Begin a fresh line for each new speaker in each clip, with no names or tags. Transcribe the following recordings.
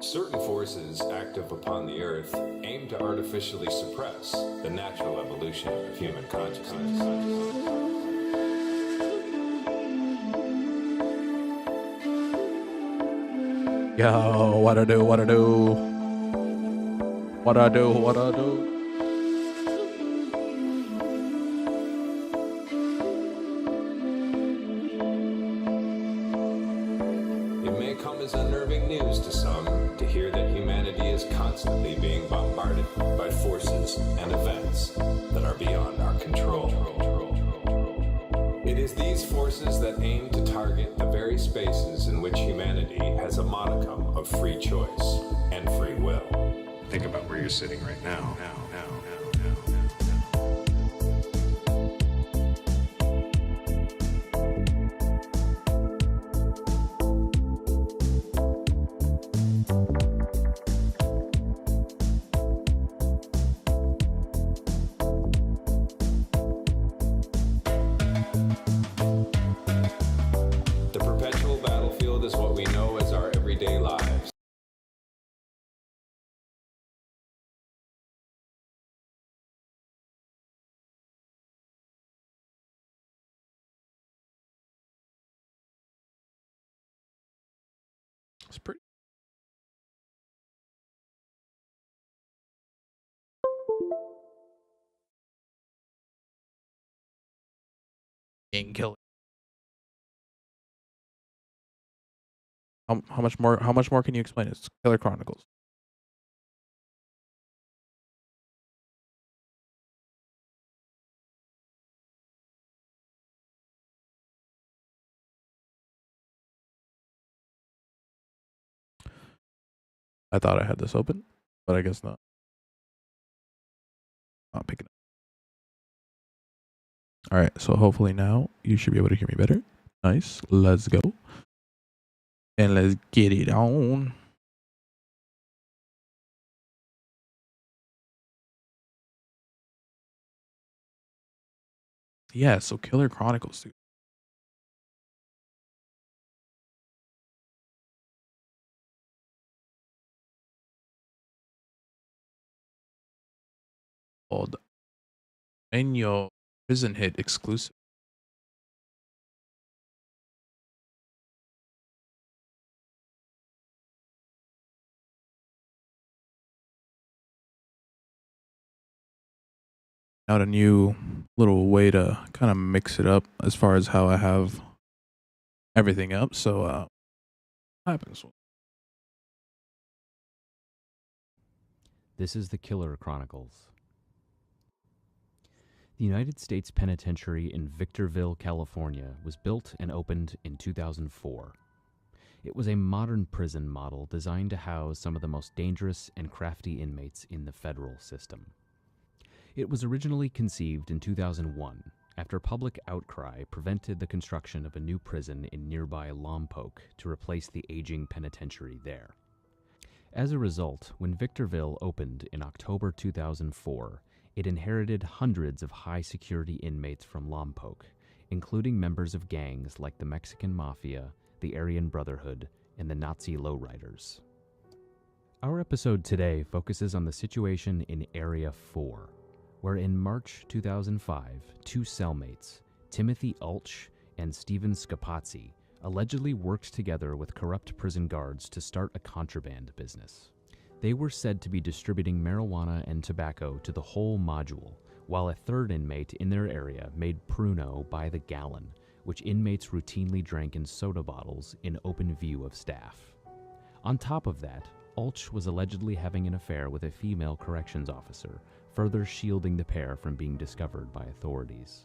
Certain forces active upon the Earth aim to artificially suppress the natural evolution of human consciousness.
Yo, what I do?
It may come as unnerving news to some to hear that humanity is constantly being bombarded by forces and events that are beyond our control. It is these forces that aim to target the very spaces in which humanity has a modicum of free choice and free will. Think about where you're sitting right now. The perpetual battlefield is what we know as our everyday lives.
It's pretty. Being killed. How much more? How much more can you explain? It's Killer Chronicles. I thought I had this open, but I guess not. Not picking up. All right, so hopefully now you should be able to hear me better. Nice. Let's go. And let's get it on. Yeah, so Killer Chronicles, dude. Called Mania Prison Hit exclusive. Out a new little way to kind of mix it up as far as how I have everything up. So happens.
This is the Killer Chronicles. The United States Penitentiary in Victorville, California was built and opened in 2004. It was a modern prison model designed to house some of the most dangerous and crafty inmates in the federal system. It was originally conceived in 2001 after public outcry prevented the construction of a new prison in nearby Lompoc to replace the aging penitentiary there. As a result, when Victorville opened in October 2004, it inherited hundreds of high-security inmates from Lompoc, including members of gangs like the Mexican Mafia, the Aryan Brotherhood, and the Nazi lowriders. Our episode today focuses on the situation in Area 4, where in March 2005, two cellmates, Timothy Ulch and Steven Scapazzi, allegedly worked together with corrupt prison guards to start a contraband business. They were said to be distributing marijuana and tobacco to the whole module, while a third inmate in their area made Pruno by the gallon, which inmates routinely drank in soda bottles in open view of staff. On top of that, Ulch was allegedly having an affair with a female corrections officer, further shielding the pair from being discovered by authorities.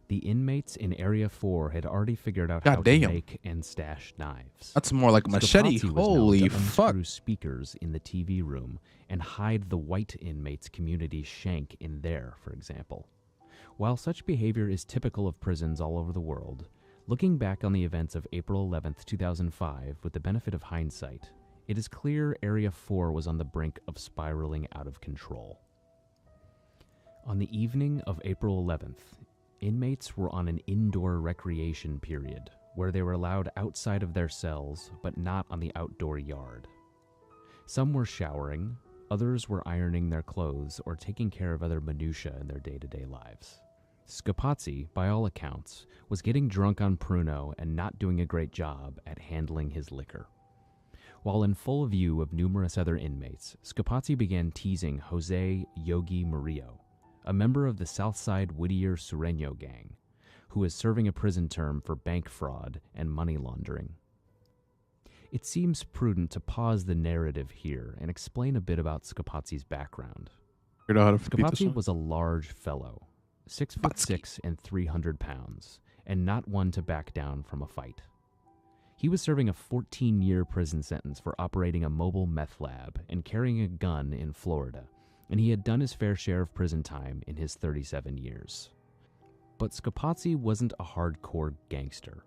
The inmates in Area 4 had already figured out how to make and stash knives.
That's more like a machete. Holy fuck.
Unscrew speakers in the TV room and hide the white inmates' community shank in there, for example. While such behavior is typical of prisons all over the world, looking back on the events of April 11th, 2005 with the benefit of hindsight, it is clear Area 4 was on the brink of spiraling out of control. On the evening of April 11th, inmates were on an indoor recreation period where they were allowed outside of their cells but not on the outdoor yard. Some were showering, others were ironing their clothes or taking care of other minutiae in their day-to-day lives. Scapazzi, by all accounts, was getting drunk on Pruno and not doing a great job at handling his liquor. While in full view of numerous other inmates, Scapazzi began teasing Jose Yogi Murillo, a member of the Southside Whittier Sureño gang, who is serving a prison term for bank fraud and money laundering. It seems prudent to pause the narrative here and explain a bit about Scapazzi's background. Scapazzi was a large fellow, 6'6" and 300 pounds, and not one to back down from a fight. He was serving a 14-year prison sentence for operating a mobile meth lab and carrying a gun in Florida, and he had done his fair share of prison time in his 37 years. But Scapazzi wasn't a hardcore gangster.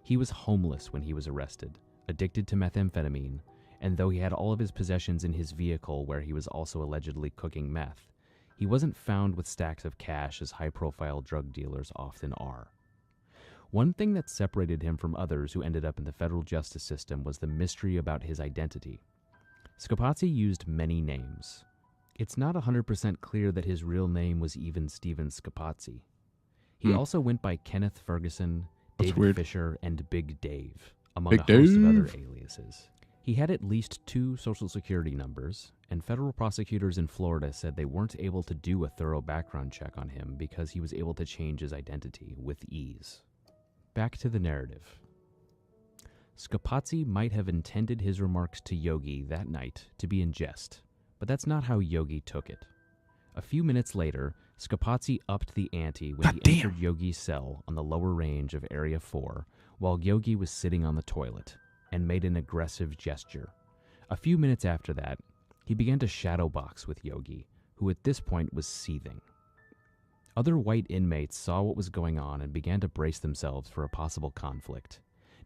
He was homeless when he was arrested, addicted to methamphetamine, and though he had all of his possessions in his vehicle where he was also allegedly cooking meth, he wasn't found with stacks of cash as high-profile drug dealers often are. One thing that separated him from others who ended up in the federal justice system was the mystery about his identity. Scapazzi used many names. It's not 100% clear that his real name was even Stephen Scapazzi. He also went by Kenneth Ferguson, David Fisher, and Big Dave, among a host of other aliases. He had at least 2 social security numbers, and federal prosecutors in Florida said they weren't able to do a thorough background check on him because he was able to change his identity with ease. Back to the narrative. Scapazzi might have intended his remarks to Yogi that night to be in jest, but that's not how Yogi took it. A few minutes later, Scapazzi upped the ante when he entered Yogi's cell on the lower range of Area 4 while Yogi was sitting on the toilet, and made an aggressive gesture. A few minutes after that, he began to shadowbox with Yogi, who at this point was seething. Other white inmates saw what was going on and began to brace themselves for a possible conflict,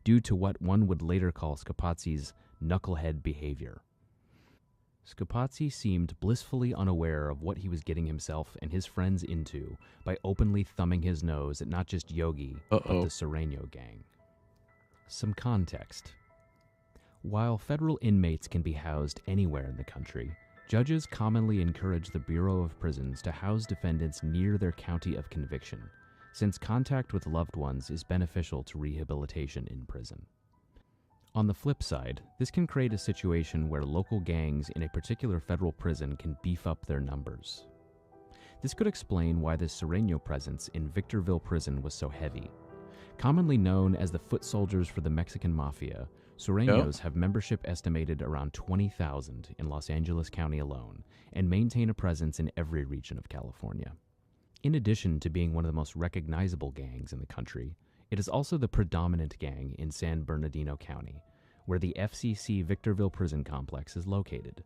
due to what one would later call Scapazzi's knucklehead behavior. Scapazzi seemed blissfully unaware of what he was getting himself and his friends into by openly thumbing his nose at not just Yogi, but the Sureño gang. Some context. While federal inmates can be housed anywhere in the country, judges commonly encourage the Bureau of Prisons to house defendants near their county of conviction, since contact with loved ones is beneficial to rehabilitation in prison. On the flip side, this can create a situation where local gangs in a particular federal prison can beef up their numbers. This could explain why the Sureño presence in Victorville Prison was so heavy. Commonly known as the foot soldiers for the Mexican Mafia, Sureños have membership estimated around 20,000 in Los Angeles County alone, and maintain a presence in every region of California. In addition to being one of the most recognizable gangs in the country, it is also the predominant gang in San Bernardino County, where the FCC Victorville Prison Complex is located.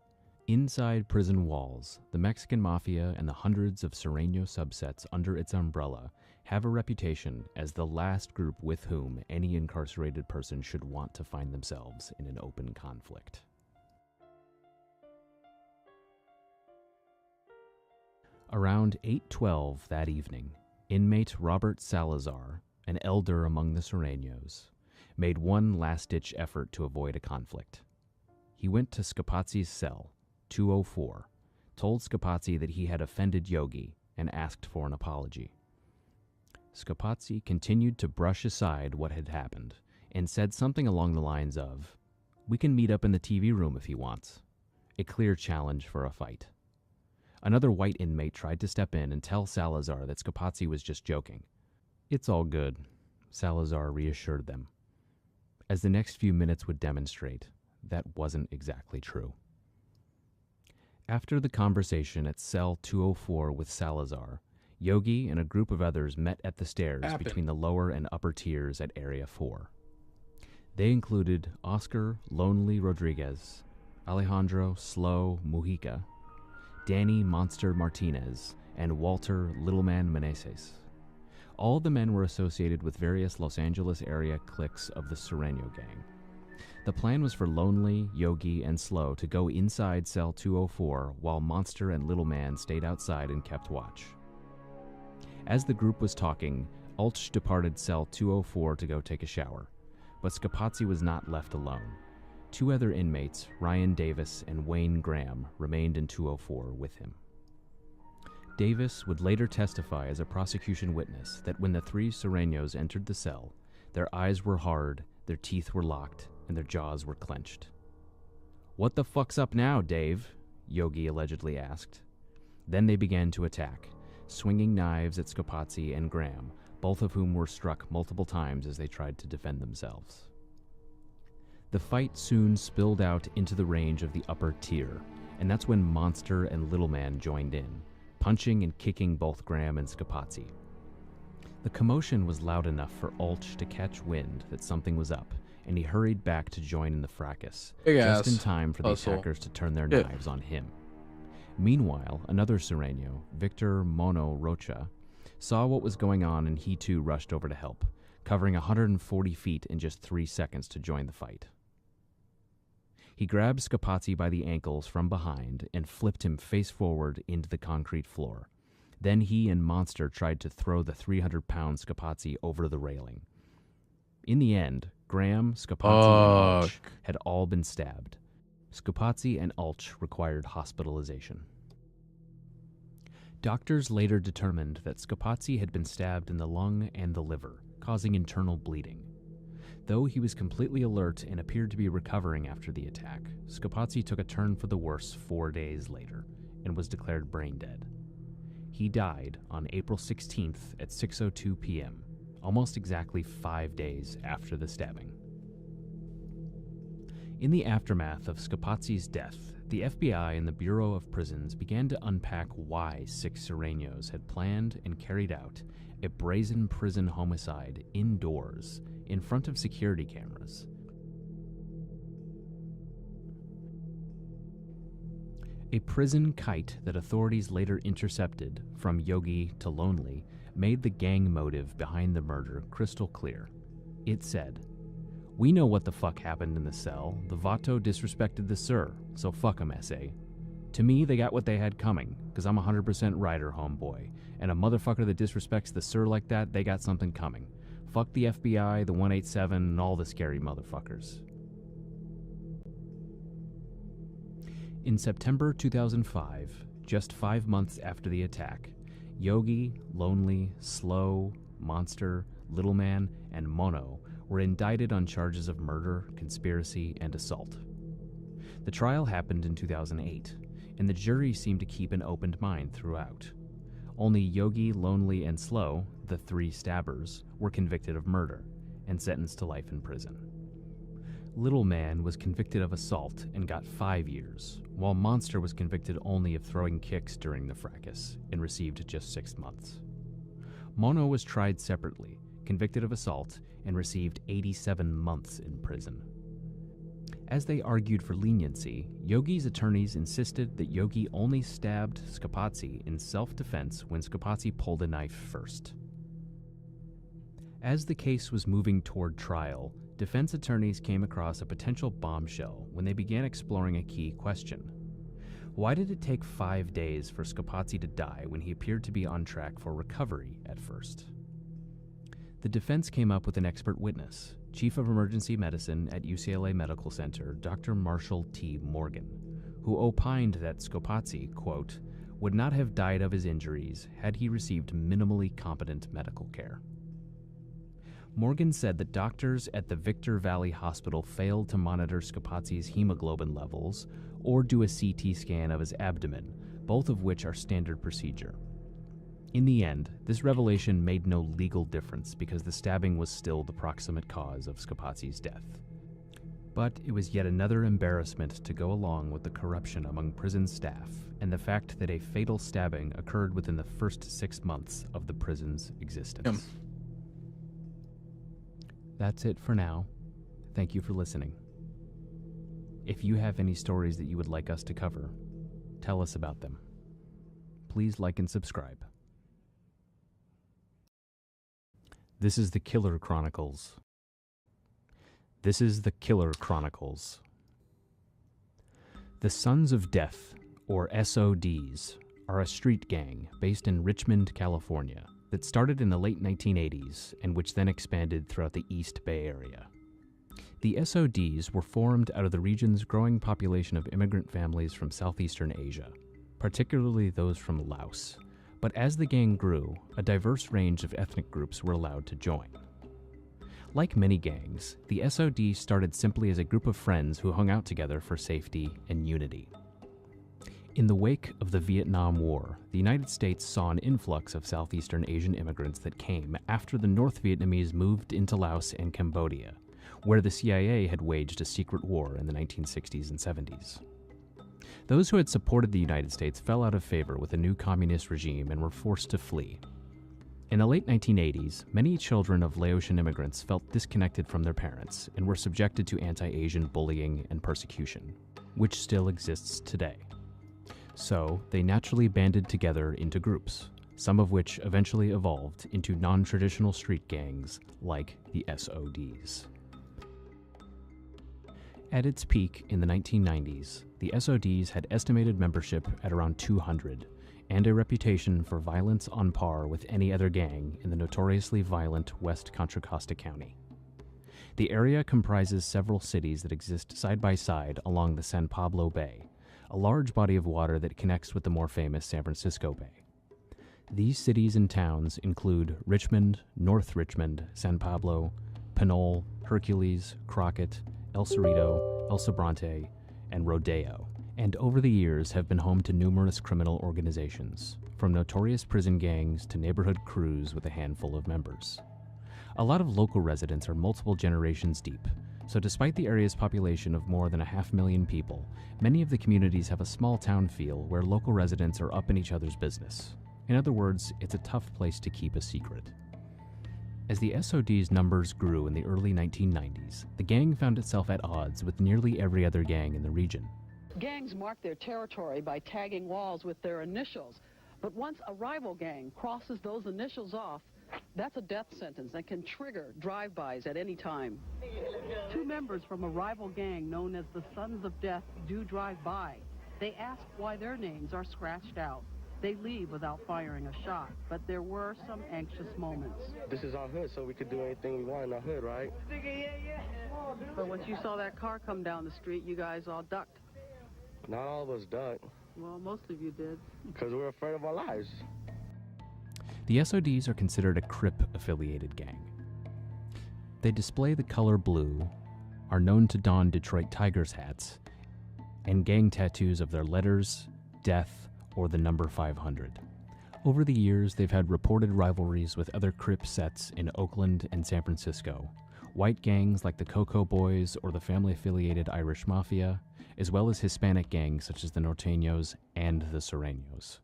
Inside prison walls, the Mexican Mafia and the hundreds of Sureño subsets under its umbrella have a reputation as the last group with whom any incarcerated person should want to find themselves in an open conflict. Around 8:12 that evening, inmate Robert Salazar, an elder among the Sureños, made one last-ditch effort to avoid a conflict. He went to Scapazzi's cell, 204, told Scapazzi that he had offended Yogi, and asked for an apology. Scapazzi continued to brush aside what had happened, and said something along the lines of, "We can meet up in the TV room if he wants," a clear challenge for a fight. Another white inmate tried to step in and tell Salazar that Scapazzi was just joking. "It's all good," Salazar reassured them. As the next few minutes would demonstrate, that wasn't exactly true. After the conversation at cell 204 with Salazar, Yogi and a group of others met at the stairs between the lower and upper tiers at Area 4. They included Oscar Lonely Rodriguez, Alejandro Slow Mujica, Danny Monster Martinez, and Walter Littleman Meneses. All the men were associated with various Los Angeles area cliques of the Sureño gang. The plan was for Lonely, Yogi, and Slow to go inside cell 204 while Monster and Littleman stayed outside and kept watch. As the group was talking, Ulch departed cell 204 to go take a shower, but Scapazzi was not left alone. 2 other inmates, Ryan Davis and Wayne Graham, remained in 204 with him. Davis would later testify as a prosecution witness that when the 3 Sureños entered the cell, their eyes were hard, their teeth were locked, and their jaws were clenched. "What the fuck's up now, Dave?" Yogi allegedly asked. Then they began to attack, swinging knives at Scapazzi and Graham, both of whom were struck multiple times as they tried to defend themselves. The fight soon spilled out into the range of the upper tier, and that's when Monster and Little Man joined in, punching and kicking both Graham and Scapazzi. The commotion was loud enough for Ulch to catch wind that something was up, and he hurried back to join in the fracas, just in time for the attackers to turn their knives on him. Meanwhile, another Sureño, Victor Mono Rocha, saw what was going on, and he too rushed over to help, covering 140 feet in just 3 seconds to join the fight. He grabbed Scapazzi by the ankles from behind and flipped him face forward into the concrete floor. Then he and Monster tried to throw the 300-pound Scapazzi over the railing. In the end, Graham, Scapazzi, and Ulch had all been stabbed. Scapazzi and Ulch required hospitalization. Doctors later determined that Scapazzi had been stabbed in the lung and the liver, causing internal bleeding. Though he was completely alert and appeared to be recovering after the attack, Scapazzi took a turn for the worse 4 days later and was declared brain dead. He died on April 16th at 6:02 p.m., almost exactly 5 days after the stabbing. In the aftermath of Scapazzi's death, the FBI and the Bureau of Prisons began to unpack why 6 Sureños had planned and carried out a brazen prison homicide indoors in front of security cameras. A prison kite that authorities later intercepted from Yogi to Lonely made the gang motive behind the murder crystal clear. It said, "We know what the fuck happened in the cell. The Vato disrespected the Sir, so fuck 'em, SA. To me, they got what they had coming, because I'm 100% Rider homeboy, and a motherfucker that disrespects the Sir like that, they got something coming. Fuck the FBI, the 187, and all the scary motherfuckers." In September 2005, just 5 months after the attack, Yogi, Lonely, Slow, Monster, Little Man, and Mono were indicted on charges of murder, conspiracy, and assault. The trial happened in 2008, and the jury seemed to keep an open mind throughout. Only Yogi, Lonely, and Slow, the 3 stabbers, were convicted of murder and sentenced to life in prison. Little Man was convicted of assault and got 5 years, while Monster was convicted only of throwing kicks during the fracas and received just 6 months. Mono was tried separately, convicted of assault, and received 87 months in prison. As they argued for leniency, Yogi's attorneys insisted that Yogi only stabbed Scapazzi in self-defense when Scapazzi pulled a knife first. As the case was moving toward trial, defense attorneys came across a potential bombshell when they began exploring a key question. Why did it take 5 days for Scapazzi to die when he appeared to be on track for recovery at first? The defense came up with an expert witness, Chief of Emergency Medicine at UCLA Medical Center, Dr. Marshall T. Morgan, who opined that Scapazzi, quote, would not have died of his injuries had he received minimally competent medical care. Morgan said that doctors at the Victor Valley Hospital failed to monitor Scapazzi's hemoglobin levels or do a CT scan of his abdomen, both of which are standard procedure. In the end, this revelation made no legal difference because the stabbing was still the proximate cause of Scapazzi's death. But it was yet another embarrassment to go along with the corruption among prison staff and the fact that a fatal stabbing occurred within the first 6 months of the prison's existence. That's it for now. Thank you for listening. If you have any stories that you would like us to cover, tell us about them. Please like and subscribe. This is the Killer Chronicles. This is the Killer Chronicles. The Sons of Death, or SODs, are a street gang based in Richmond, California, that started in the late 1980s and which then expanded throughout the East Bay Area. The SODs were formed out of the region's growing population of immigrant families from southeastern Asia, particularly those from Laos. But as the gang grew, a diverse range of ethnic groups were allowed to join. Like many gangs, the SOD started simply as a group of friends who hung out together for safety and unity. In the wake of the Vietnam War, the United States saw an influx of Southeastern Asian immigrants that came after the North Vietnamese moved into Laos and Cambodia, where the CIA had waged a secret war in the 1960s and 70s. Those who had supported the United States fell out of favor with the new communist regime and were forced to flee. In the late 1980s, many children of Laotian immigrants felt disconnected from their parents and were subjected to anti-Asian bullying and persecution, which still exists today. So, they naturally banded together into groups, some of which eventually evolved into non-traditional street gangs like the SODs. At its peak in the 1990s, the SODs had estimated membership at around 200, and a reputation for violence on par with any other gang in the notoriously violent West Contra Costa County. The area comprises several cities that exist side by side along the San Pablo Bay, a large body of water that connects with the more famous San Francisco Bay. These cities and towns include Richmond, North Richmond, San Pablo, Pinole, Hercules, Crockett, El Cerrito, El Sobrante, and Rodeo, and over the years have been home to numerous criminal organizations, from notorious prison gangs to neighborhood crews with a handful of members. A lot of local residents are multiple generations deep, so despite the area's population of more than 500,000 people, many of the communities have a small town feel where local residents are up in each other's business. In other words, it's a tough place to keep a secret. As the SOD's numbers grew in the early 1990s, the gang found itself at odds with nearly every other gang in the region.
Gangs mark their territory by tagging walls with their initials, but once a rival gang crosses those initials off, that's a death sentence that can trigger drive-bys at any time. Two members from a rival gang known as the Sons of Death do drive by. They ask why their names are scratched out. They leave without firing a shot, but there were some anxious moments.
This is our hood, so we could do anything we want in our hood, right?
But once you saw that car come down the street, you guys all ducked.
Not all of us ducked,
Well, most of you did.
because we're afraid of our lives.
The SODs are considered a Crip-affiliated gang. They display the color blue, are known to don Detroit Tigers hats, and gang tattoos of their letters, death, or the number 500. Over the years, they've had reported rivalries with other Crip sets in Oakland and San Francisco, white gangs like the Cocoa Boys or the family-affiliated Irish Mafia, as well as Hispanic gangs such as the Norteños and the Sureños.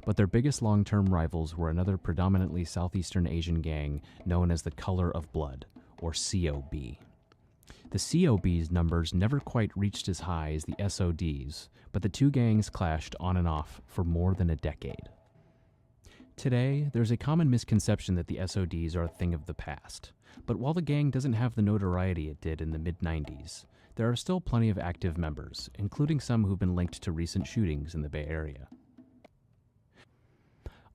But their biggest long-term rivals were another predominantly Southeastern Asian gang known as the Color of Blood, or COB. The COB's numbers never quite reached as high as the SOD's, but the two gangs clashed on and off for more than a decade. Today, there's a common misconception that the SODs are a thing of the past, but while the gang doesn't have the notoriety it did in the mid-90s, there are still plenty of active members, including some who've been linked to recent shootings in the Bay Area.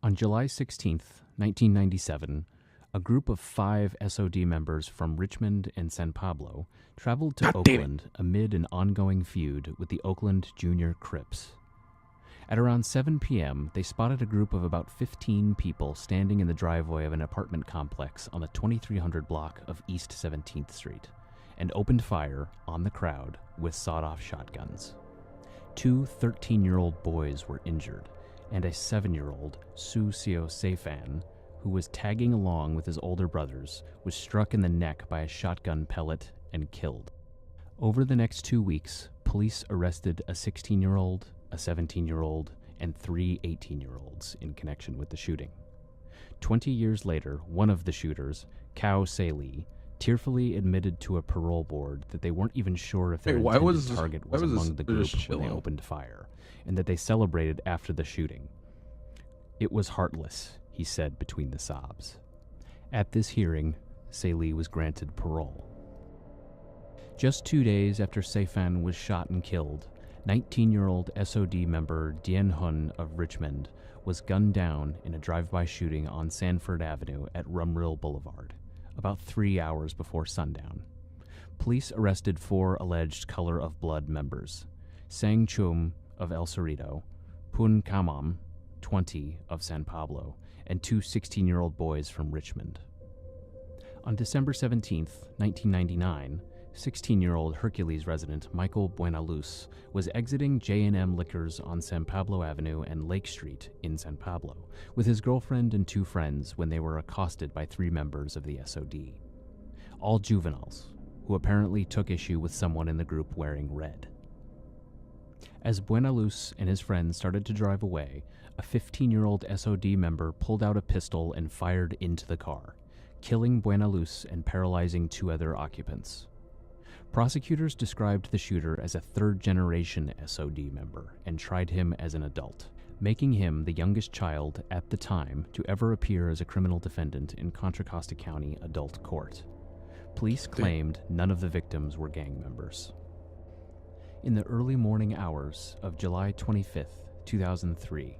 On July 16th, 1997, a group of 5 SOD members from Richmond and San Pablo traveled to Oakland amid an ongoing feud with the Oakland Junior Crips. At around 7 p.m., they spotted a group of about 15 people standing in the driveway of an apartment complex on the 2300 block of East 17th Street and opened fire on the crowd with sawed-off shotguns. 2 13-year-old boys were injured, and a 7-year-old, Su Seo Seifan, who was tagging along with his older brothers, was struck in the neck by a shotgun pellet and killed. Over the next 2 weeks, police arrested a 16-year-old, a 17-year-old, and 3 18-year-olds in connection with the shooting. 20 years later, one of the shooters, Kao Se-lee, tearfully admitted to a parole board that they weren't even sure if their intended target was among the group when they opened fire, and that they celebrated after the shooting. "It was heartless," he said between the sobs. At this hearing, Se-lee was granted parole. Just 2 days after Seifan was shot and killed, 19-year-old SOD member Dien Hun of Richmond was gunned down in a drive-by shooting on Sanford Avenue at Rumrill Boulevard, about 3 hours before sundown. police arrested 4 alleged Color of Blood members: Sang Chum of El Cerrito, Pun Kamam, 20, of San Pablo, and 2 16-year-old boys from Richmond. On December 17, 1999, 16-year-old Hercules resident Michael Buenaluz was exiting J&M Liquors on San Pablo Avenue and Lake Street in San Pablo with his girlfriend and 2 friends when they were accosted by 3 members of the SOD. All juveniles, who apparently took issue with someone in the group wearing red. As Buenaluz and his friends started to drive away, a 15-year-old SOD member pulled out a pistol and fired into the car, killing Buenaluz and paralyzing 2 other occupants. Prosecutors described the shooter as a third-generation SOD member and tried him as an adult, making him the youngest child at the time to ever appear as a criminal defendant in Contra Costa County adult court. Police claimed none of the victims were gang members. In the early morning hours of July 25, 2003,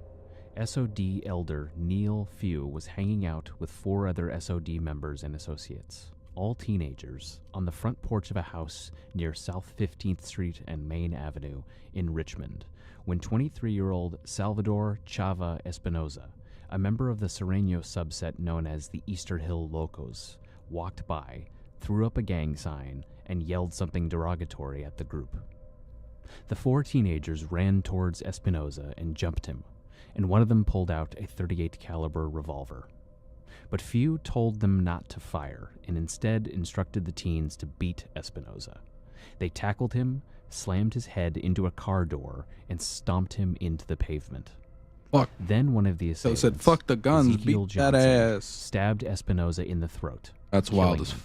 SOD elder Neil Few was hanging out with 4 other SOD members and associates, all teenagers, on the front porch of a house near South 15th Street and Main Avenue in Richmond, when 23-year-old Salvador Chava Espinoza, a member of the Sereno subset known as the Easter Hill Locos, walked by, threw up a gang sign, and yelled something derogatory at the group. The 4 teenagers ran towards Espinoza and jumped him, and one of them pulled out a .38 caliber revolver. But Few told them not to fire and instead instructed the teens to beat Espinoza. They tackled him, slammed his head into a car door, and stomped him into the pavement.
Fuck.
Then one of the assailants,
said, "Fuck the guns,
Ezekiel
beat that
Johnson,
ass."
stabbed Espinoza in the throat.
That's
killing
wild as
him.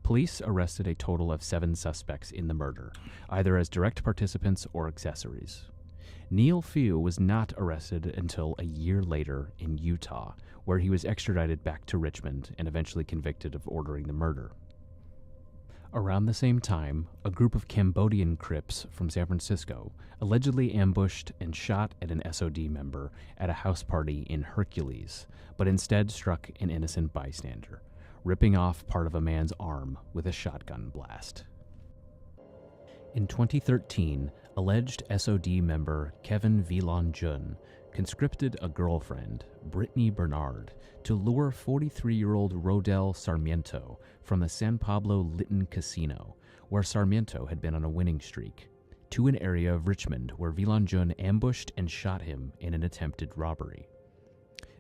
Police arrested a total of 7 suspects in the murder, either as direct participants or accessories. Neil Few was not arrested until a year later in Utah, where he was extradited back to Richmond and eventually convicted of ordering the murder. Around the same time, a group of Cambodian Crips from San Francisco allegedly ambushed and shot at an SOD member at a house party in Hercules, but instead struck an innocent bystander, ripping off part of a man's arm with a shotgun blast. In 2013, alleged SOD member Kevin Vilon Jun conscripted a girlfriend, Brittany Bernard, to lure 43-year-old Rodel Sarmiento from the San Pablo Lytton Casino, where Sarmiento had been on a winning streak, to an area of Richmond where Vilon Jun ambushed and shot him in an attempted robbery.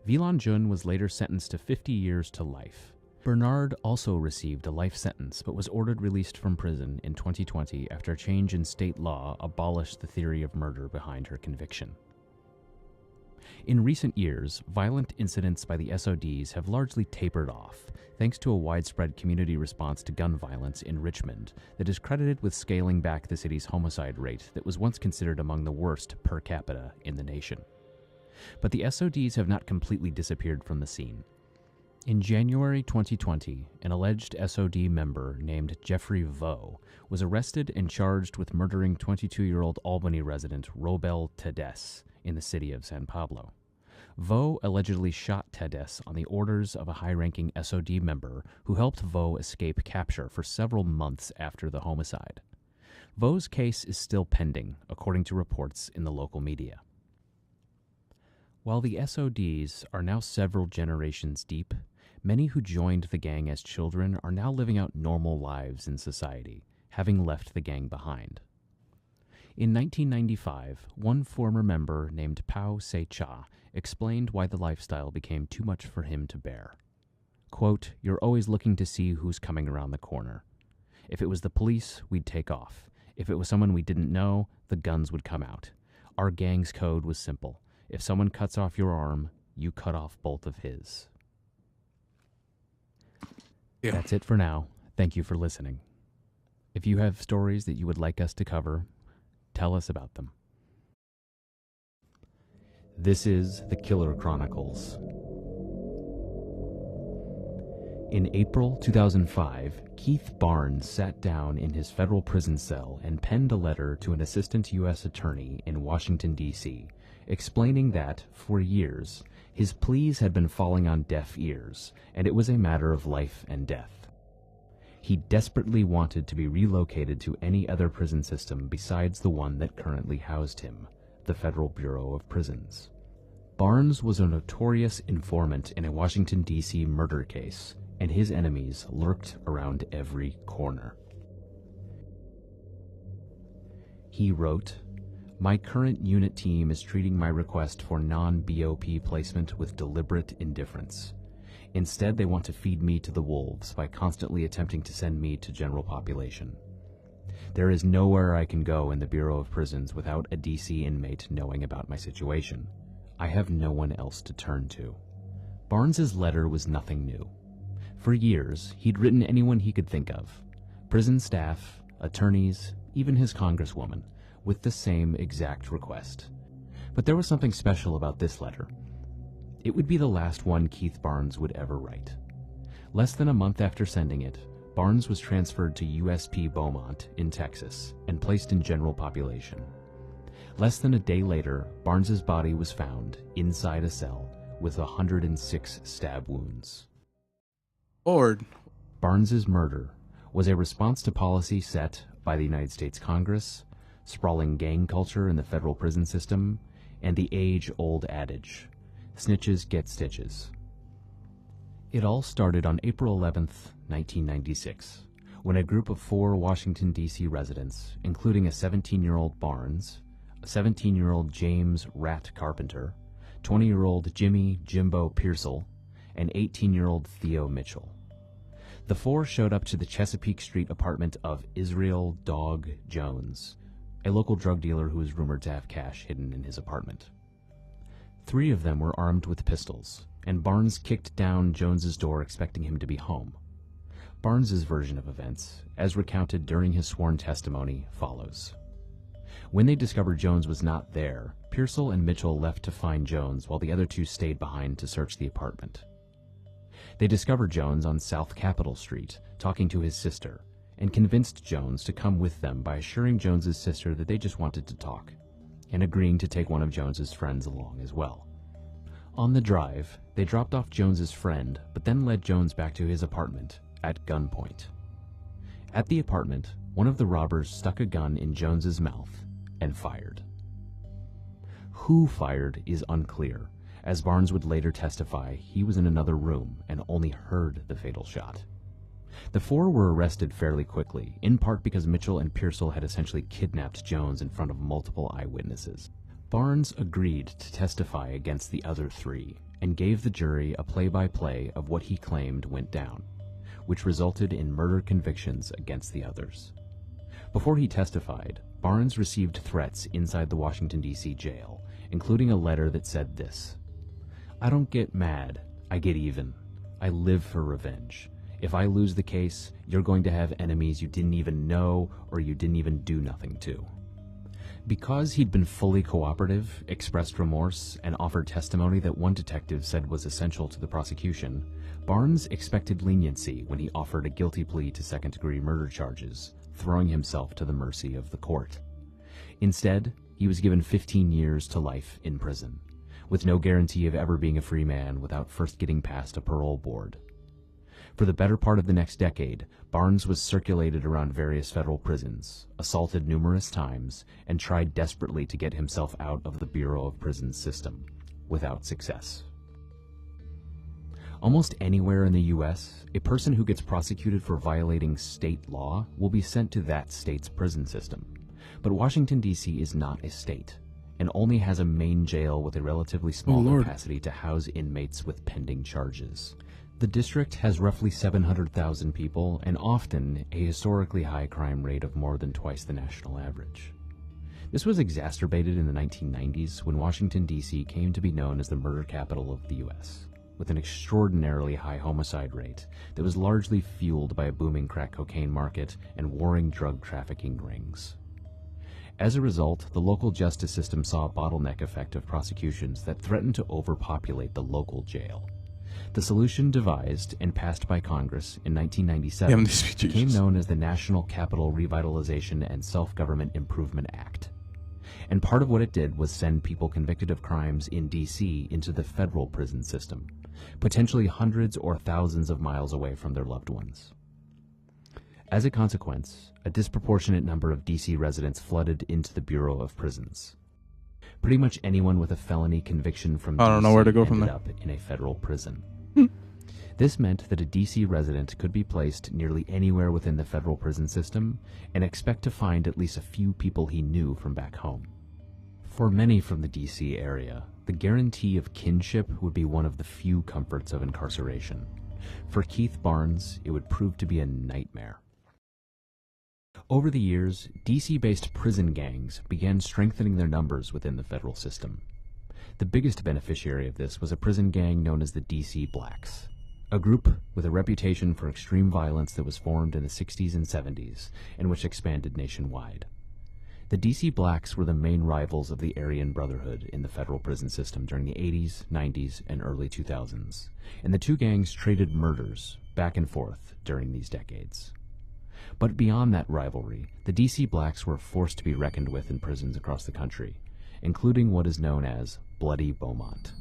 Vilon Jun was later sentenced to 50 years to life. Bernard also received a life sentence but was ordered released from prison in 2020 after a change in state law abolished the theory of murder behind her conviction. In recent years, violent incidents by the SODs have largely tapered off, thanks to a widespread community response to gun violence in Richmond that is credited with scaling back the city's homicide rate that was once considered among the worst per capita in the nation. But the SODs have not completely disappeared from the scene. In January 2020, an alleged SOD member named Jeffrey Vo was arrested and charged with murdering 22-year-old Albany resident Robel Tedes in the city of San Pablo. Vo allegedly shot Tedes on the orders of a high-ranking SOD member who helped Vo escape capture for several months after the homicide. Vo's case is still pending, according to reports in the local media. While the SODs are now several generations deep, many who joined the gang as children are now living out normal lives in society, having left the gang behind. In 1995, one former member named Pao Se-cha explained why the lifestyle became too much for him to bear. Quote, "You're always looking to see who's coming around the corner. If it was the police, we'd take off. If it was someone we didn't know, the guns would come out. Our gang's code was simple. If someone cuts off your arm, you cut off both of his."
Yeah.
That's it for now. Thank you for listening. If you have stories that you would like us to cover, tell us about them. This is the Killer Chronicles. In April 2005, Keith Barnes sat down in his federal prison cell and penned a letter to an assistant U.S. attorney in Washington, D.C., explaining that, for years, his pleas had been falling on deaf ears, and it was a matter of life and death. He desperately wanted to be relocated to any other prison system besides the one that currently housed him, the Federal Bureau of Prisons. Barnes was a notorious informant in a Washington, D.C. murder case, and his enemies lurked around every corner. He wrote, "My current unit team is treating my request for non-BOP placement with deliberate indifference. Instead, they want to feed me to the wolves by constantly attempting to send me to general population. There is nowhere I can go in the Bureau of Prisons without a DC inmate knowing about my situation. I have no one else to turn to." Barnes's letter was nothing new. For years, he'd written anyone he could think of, prison staff, attorneys, even his congresswoman, with the same exact request. But there was something special about this letter. It would be the last one Keith Barnes would ever write. Less than a month after sending it, Barnes was transferred to USP Beaumont in Texas and placed in general population. Less than a day later, Barnes's body was found inside a cell with 106 stab wounds.
Lord.
Barnes's murder was a response to policy set by the United States Congress, sprawling gang culture in the federal prison system, and the age-old adage, snitches get stitches. It all started on April 11th, 1996, when a group of 4 Washington, D.C. residents, including a 17-year-old Barnes, a 17-year-old James Rat Carpenter, 20-year-old Jimmy Jimbo Pearsall, and 18-year-old Theo Mitchell. The 4 showed up to the Chesapeake Street apartment of Israel Dog Jones, a local drug dealer who was rumored to have cash hidden in his apartment. 3 of them were armed with pistols, and Barnes kicked down Jones's door expecting him to be home. Barnes's version of events, as recounted during his sworn testimony, follows. When they discovered Jones was not there, Pearsall and Mitchell left to find Jones while the other 2 stayed behind to search the apartment. They discovered Jones on South Capitol Street, talking to his sister, and convinced Jones to come with them by assuring Jones's sister that they just wanted to talk, and agreeing to take one of Jones's friends along as well. On the drive, they dropped off Jones's friend, but then led Jones back to his apartment at gunpoint. At the apartment, one of the robbers stuck a gun in Jones's mouth and fired. Who fired is unclear, as Barnes would later testify he was in another room and only heard the fatal shot. The 4 were arrested fairly quickly, in part because Mitchell and Pearsall had essentially kidnapped Jones in front of multiple eyewitnesses. Barnes agreed to testify against the other 3 and gave the jury a play-by-play of what he claimed went down, which resulted in murder convictions against the others. Before he testified, Barnes received threats inside the Washington, D.C. jail, including a letter that said this: "I don't get mad, I get even. I live for revenge. If I lose the case, you're going to have enemies you didn't even know or you didn't even do nothing to." Because he'd been fully cooperative, expressed remorse, and offered testimony that one detective said was essential to the prosecution, Barnes expected leniency when he offered a guilty plea to second-degree murder charges, throwing himself to the mercy of the court. Instead, he was given 15 years to life in prison, with no guarantee of ever being a free man without first getting past a parole board. For the better part of the next decade, Barnes was circulated around various federal prisons, assaulted numerous times, and tried desperately to get himself out of the Bureau of Prisons system, without success. Almost anywhere in the U.S., a person who gets prosecuted for violating state law will be sent to that state's prison system. But Washington, D.C. is not a state, and only has a main jail with a relatively small capacity to house inmates with pending charges. The district has roughly 700,000 people and often a historically high crime rate of more than twice the national average. This was exacerbated in the 1990s when Washington, D.C. came to be known as the murder capital of the U.S., with an extraordinarily high homicide rate that was largely fueled by a booming crack cocaine market and warring drug trafficking rings. As a result, the local justice system saw a bottleneck effect of prosecutions that threatened to overpopulate the local jail. The solution devised and passed by Congress in 1997 became known as the National Capital Revitalization and Self-Government Improvement Act. And part of what it did was send people convicted of crimes in D.C. into the federal prison system, potentially hundreds or thousands of miles away from their loved ones. As a consequence, a disproportionate number of D.C. residents flooded into the Bureau of Prisons. Pretty much anyone with a felony conviction from
I don't know where to go
ended
from there.
up in a federal prison. This meant that a D.C. resident could be placed nearly anywhere within the federal prison system and expect to find at least a few people he knew from back home. For many from the D.C. area, the guarantee of kinship would be one of the few comforts of incarceration. For Keith Barnes, it would prove to be a nightmare. Over the years, D.C.-based prison gangs began strengthening their numbers within the federal system. The biggest beneficiary of this was a prison gang known as the D.C. Blacks, a group with a reputation for extreme violence that was formed in the 60s and 70s and which expanded nationwide. The D.C. Blacks were the main rivals of the Aryan Brotherhood in the federal prison system during the 80s, 90s, and early 2000s, and the two gangs traded murders back and forth during these decades. But beyond that rivalry, the D.C. Blacks were forced to be reckoned with in prisons across the country, including what is known as Bloody Beaumont.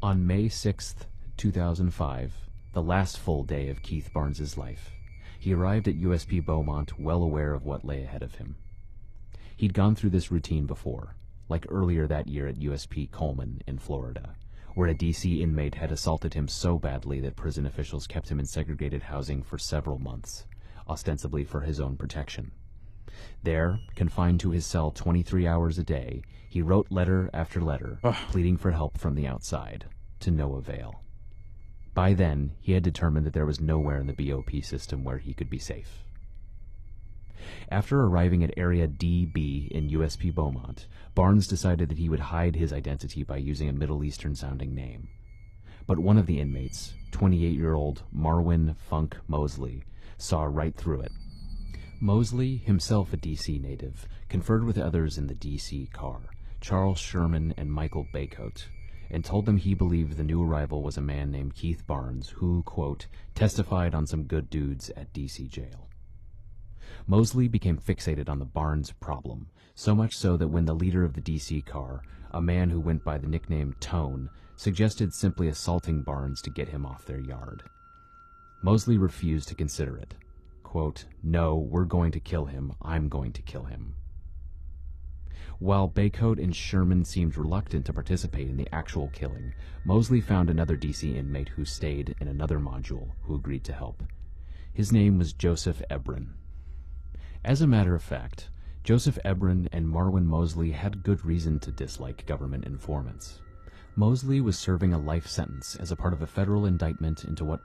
On May 6th, 2005, the last full day of Keith Barnes's life, he arrived at USP Beaumont well aware of what lay ahead of him. He'd gone through this routine before, like earlier that year at USP Coleman in Florida, where a D.C. inmate had assaulted him so badly that prison officials kept him in segregated housing for several months, ostensibly for his own protection. There, confined to his cell 23 hours a day, he wrote letter after letter, pleading for help from the outside, to no avail. By then, he had determined that there was nowhere in the BOP system where he could be safe. After arriving at Area DB in USP Beaumont, Barnes decided that he would hide his identity by using a Middle Eastern-sounding name. But one of the inmates, 28-year-old Marwin Funk Mosley, saw right through it. Mosley, himself a D.C. native, conferred with others in the D.C. car, Charles Sherman and Michael Baycoat, and told them he believed the new arrival was a man named Keith Barnes who, quote, testified on some good dudes at D.C. jail. Mosley became fixated on the Barnes problem, so much so that when the leader of the D.C. car, a man who went by the nickname Tone, suggested simply assaulting Barnes to get him off their yard, Mosley refused to consider it. Quote, no, we're going to kill him. I'm going to kill him. While Baycoat and Sherman seemed reluctant to participate in the actual killing, Mosley found another D.C. inmate who stayed in another module who agreed to help. His name was Joseph Ebron. As a matter of fact, Joseph Ebron and Marwin Mosley had good reason to dislike government informants. Mosley was serving a life sentence as a part of a federal indictment into what